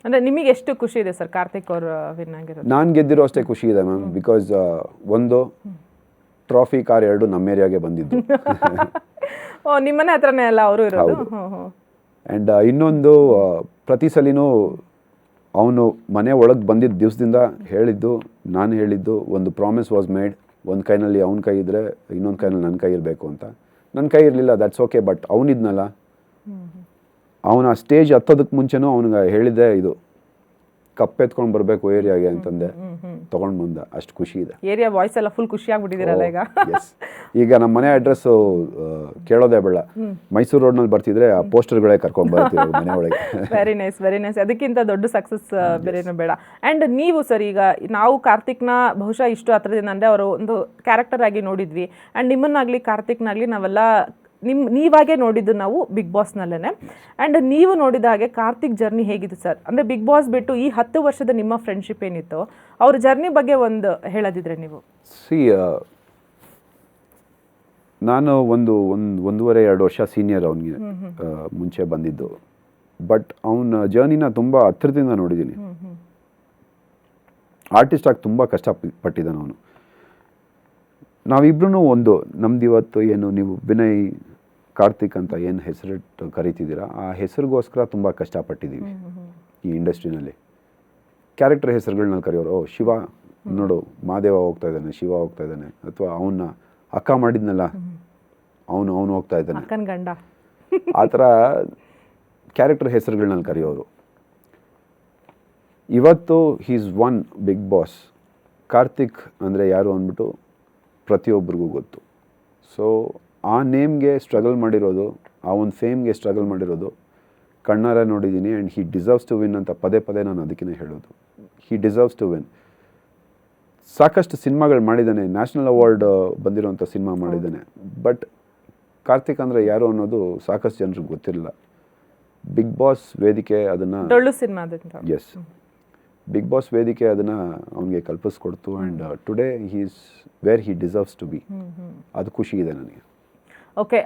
ಅಂದರೆ ನಿಮಗೆ ಎಷ್ಟು ಖುಷಿ ಇದೆ ಸರ್ ಕಾರ್ತಿಕ್ ಅವರು ವಿನ್ ಆಗಿರೋದು? ನಾನು ಗೆದ್ದಿರೋ ಅಷ್ಟೇ ಖುಷಿ ಇದೆ ಮ್ಯಾಮ್. ಬಿಕಾಸ್ ಒಂದು ಟ್ರಾಫಿ ಕಾರ್ ಎರಡು ನಮ್ಮ ಏರಿಯಾಗೆ ಬಂದಿದ್ದು. ಓ ನಿಮ್ಮನೆ ಹತ್ರನೇ ಅಲ್ಲ ಅವರು ಇರೋದು? ಆ್ಯಂಡ್ ಇನ್ನೊಂದು ಪ್ರತಿ ಸಲಿನೂ ಅವನು ಮನೆ ಒಳಗೆ ಬಂದಿದ್ದ ದಿವಸದಿಂದ ನಾನು ಹೇಳಿದ್ದು ಒಂದು ಪ್ರಾಮಿಸ್ ವಾಸ್ ಮೇಡ್. ಒಂದು ಕೈನಲ್ಲಿ ಅವ್ನ ಕೈ ಇದ್ದರೆ ಇನ್ನೊಂದು ಕೈನಲ್ಲಿ ನನ್ನ ಕೈ ಇರಬೇಕು ಅಂತ. ನನ್ನ ಕೈ ಇರಲಿಲ್ಲ, ದಟ್ಸ್ ಓಕೆ. ಬಟ್ ಅವನಿದ್ನಲ್ಲ, ಅವನ ಸ್ಟೇಜ್ ಹತ್ತೋದಕ್ಕೆ ಮುಂಚೆನೂ ಅವನಿಗೆ ಹೇಳಿದ್ದೆ, ಇದು ಕಪ್ ಎತ್ಕೊಂಡು ಬರಬೇಕು ಏರಿಯಾಗೆ ಅಂತಂದೆ. ತೊಗೊಂಡು ಬಂದ. ಅಷ್ಟು ಖುಷಿ ಇದೆ. ಏರಿಯಾ ಬಾಯ್ಸ್ ಎಲ್ಲ ಫುಲ್ ಖುಷಿಯಾಗ್ಬಿಟ್ಟಿದ್ದೀರಲ್ಲ ಈಗ? ಎಸ್. ಈಗ ನಮ್ಮ ಮನೆ ಅಡ್ರೆಸ್ಸು ಕೇಳೋದೇ ಬೇಡ. ಮೈಸೂರು ರೋಡ್ನಲ್ಲಿ ಬರ್ತಿದ್ರೆ ಆ ಪೋಸ್ಟರ್ಗಳೇ ಕರ್ಕೊಂಡು ಬರ್ತೀವಿ ಮನೆ ಒಳಗೆ. Very nice, very nice. ಅದಕ್ಕಿಂತ ದೊಡ್ಡ ಸಕ್ಸಸ್ ಬೇರೆನೂ ಬೇಡ. ಆ್ಯಂಡ್ ನೀವು ಸರ್, ಈಗ ನಾವು ಕಾರ್ತಿಕ್ನ ಬಹುಶಃ ಇಷ್ಟು ಹತ್ರದಿಂದ ಅಂದರೆ ಅವರು ಒಂದು ಕ್ಯಾರೆಕ್ಟರ್ ಆಗಿ ನೋಡಿದ್ವಿ. ಆ್ಯಂಡ್ ನಿಮ್ಮನ್ನಾಗಲಿ ಕಾರ್ತಿಕ್ನಾಗಲಿ ನಾವೆಲ್ಲ ನೀವಾಗೆ ನೋಡಿದ್ದು ನಾವು ಬಿಗ್ ಬಾಸ್ನಲ್ಲೇ. ಆ್ಯಂಡ್ ನೀವು ನೋಡಿದ ಹಾಗೆ ಕಾರ್ತಿಕ್ ಜರ್ನಿ ಹೇಗಿತ್ತು ಸರ್? ಅಂದರೆ ಬಿಗ್ ಬಾಸ್ ಬಿಟ್ಟು ಈ 10 ವರ್ಷದ ನಿಮ್ಮ ಫ್ರೆಂಡ್ಶಿಪ್ ಏನಿತ್ತು, ಅವ್ರ ಜರ್ನಿ ಬಗ್ಗೆ ಒಂದು ಹೇಳೋದಿದ್ರೆ ನೀವು. ನಾನು ಒಂದೂವರೆ 2 ವರ್ಷ ಸೀನಿಯರ್ ಅವನಿಗೆ ಮುಂಚೆ ಬಂದಿದ್ದು. ಬಟ್ ಅವನ ಜರ್ನಿನ ತುಂಬ ಹತ್ತಿರದಿಂದ ನೋಡಿದ್ದೀನಿ. ಆರ್ಟಿಸ್ಟ್ ಆಗಿ ತುಂಬ ಕಷ್ಟಪಟ್ಟಿದ್ದಾನೆ ಅವನು. ನಾವಿಬ್ರು ನಮ್ದಿವತ್ತು ಏನು ನೀವು ವಿನಯ್ ಕಾರ್ತಿಕ್ ಅಂತ ಏನು ಹೆಸರಿಟ್ಟು ಕರಿತಿದ್ದೀರಾ, ಆ ಹೆಸರಿಗೋಸ್ಕರ ತುಂಬ ಕಷ್ಟಪಟ್ಟಿದ್ದೀವಿ ಈ ಇಂಡಸ್ಟ್ರಿನಲ್ಲಿ. ಕ್ಯಾರೆಕ್ಟರ್ ಹೆಸರುಗಳನ್ನ ಕರೆಯೋರು, ಶಿವ ನೋಡು ಮಹಾದೇವ ಹೋಗ್ತಾ ಇದ್ದಾನೆ, ಶಿವ ಹೋಗ್ತಾ ಇದ್ದಾನೆ, ಅಥವಾ ಅವನ್ನ ಅಕ್ಕ ಮಾಡಿದ್ನಲ್ಲ ಅವನು ಹೋಗ್ತಾ ಇದ್ದಾನೆ, ಗಂಡ, ಆ ಥರ ಕ್ಯಾರೆಕ್ಟರ್ ಹೆಸರುಗಳನ್ನ ಕರೆಯೋರು. ಇವತ್ತು he's won Bigg Boss. Karthik ಅಂದರೆ ಯಾರು ಅಂದ್ಬಿಟ್ಟು ಪ್ರತಿಯೊಬ್ಬರಿಗೂ ಗೊತ್ತು. ಸೊ ಆ ನೇಮ್ಗೆ ಸ್ಟ್ರಗಲ್ ಮಾಡಿರೋದು, ಆ ಒಂದು ಫೇಮ್ಗೆ ಸ್ಟ್ರಗಲ್ ಮಾಡಿರೋದು ಕಣ್ಣಾರೆ ನೋಡಿದ್ದೀನಿ. And he deserves to win ಅಂತ ಪದೇ ನಾನು ಅದಕ್ಕೇ ಹೇಳೋದು. He deserves to win. ಸಾಕಷ್ಟು ಸಿನಿಮಾಗಳು ಮಾಡಿದ್ದಾನೆ, ನ್ಯಾಷನಲ್ ಅವಾರ್ಡ್ ಬಂದಿರೋಂಥ ಸಿನಿಮಾ ಮಾಡಿದ್ದಾನೆ. ಬಟ್ ಕಾರ್ತಿಕ್ ಅಂದರೆ ಯಾರು ಅನ್ನೋದು ಸಾಕಷ್ಟು ಜನರಿಗೆ ಗೊತ್ತಿರಲಿಲ್ಲ. ಬಿಗ್ ಬಾಸ್ ವೇದಿಕೆ ಅದನ್ನು, ಎಸ್, ಬಿಗ್ ಬಾಸ್ ವೇದಿಕೆ ಅದನ್ನು ಅವನಿಗೆ ಕಲ್ಪಿಸ್ಕೊಡ್ತು. And today he is where he deserves to be. ಅದು ಖುಷಿ ಇದೆ ನನಗೆ. ಓಕೆ.